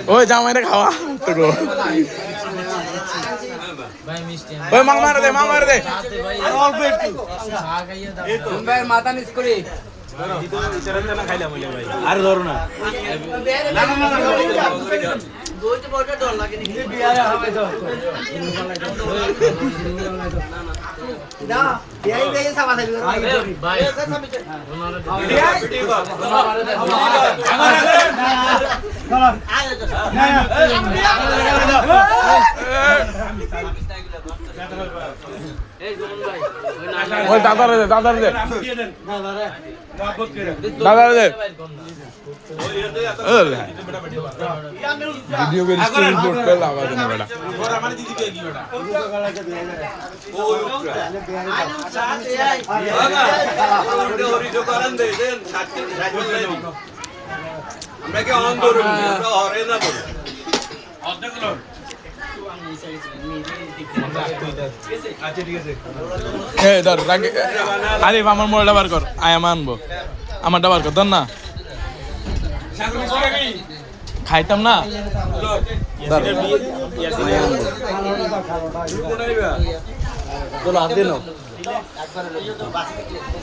ওই জামাইরে খাওয়া তো গো ভাই মিষ্টি ওই মাল মার দে অল্প একটু চা খাইয়া দাও ভাই মাথা নিচ করি আর ধরো না ওই দাদারে দে ভিডিও করে স্ক্রিন রিপোর্ট করে লাগাও না বেটা আরিফ আমার মোবাইলটা বার কর আয়াম আনবো আমারটা বার কর ধর না খাইতাম না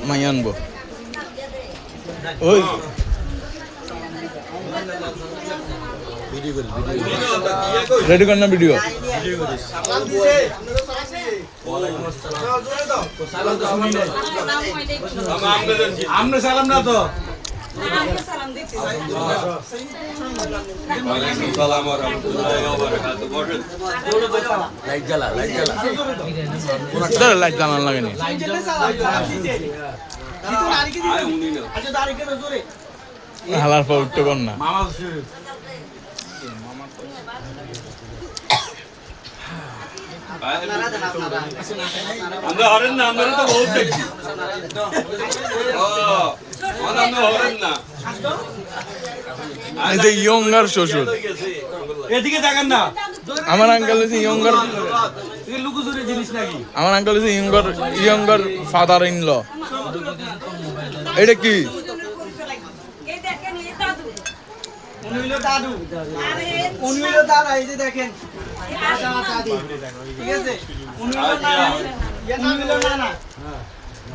মাই আনবো ওই রেডি কর না ভিডিও আমরা সালাম না তো লাইট জ্বালানো লাগেনি হালার পর উঠতে কর না আমরা হরেন না আমরা তো বহুত দেখছি এই যে ইয়ঙ্গার শ্বশুর এদিকে দেখেন না আমার আঙ্কেল হচ্ছে ইয়ঙ্গার লুকুচুরি জিনিস নাকি আমার আঙ্কেল হচ্ছে ইয়ঙ্গার ফাদার ইন ল এটা কি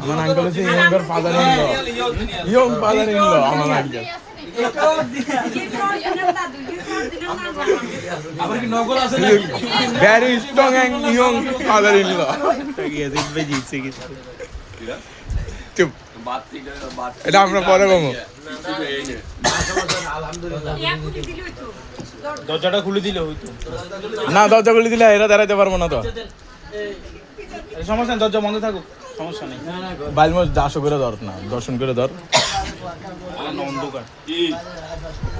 আমার আঙ্কেল হচ্ছে younger father in law young father in law আমার আঙ্কেল আবার কি নকল আছে very strong and young father in law চুপ এটা আমরা পরে কমো দরজাটা খুলে দিলে হইতো না দরজা খুলে দিলে এরা দাঁড়াইতে পারবো না তো সমস্যা নেই দরজা বন্ধ থাকুক সমস্যা নেই বাইলমোজ দাসও করে ধর না দর্শন করে ধর অন্ধকার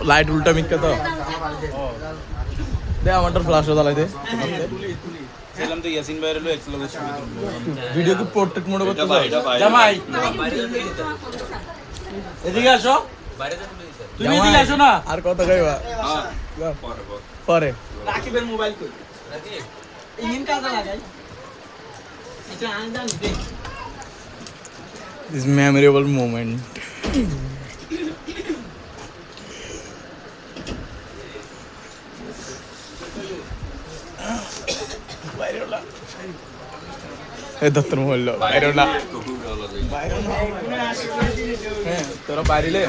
লাইট উল্টা মিক্কা তো দে আমারটার ফ্ল্যাশও জ্বালাই দে সেলাম তো ইয়াসিন ভাইয়ের হলো এক্সেল ভিডিও কি পোর্ট্রেট মোডে করতে জামাই এদিকে আসো তুমি এদিকে আসো না আর কত গাইবা পরে রাকিবের মোবাইল কই ইন কাজে লাগাই এটা আনজান দে this memorable moment বাইরেলা এই দত্তর মোবাইল বাইরেলা হ্যাঁ তোরা বাইরেলে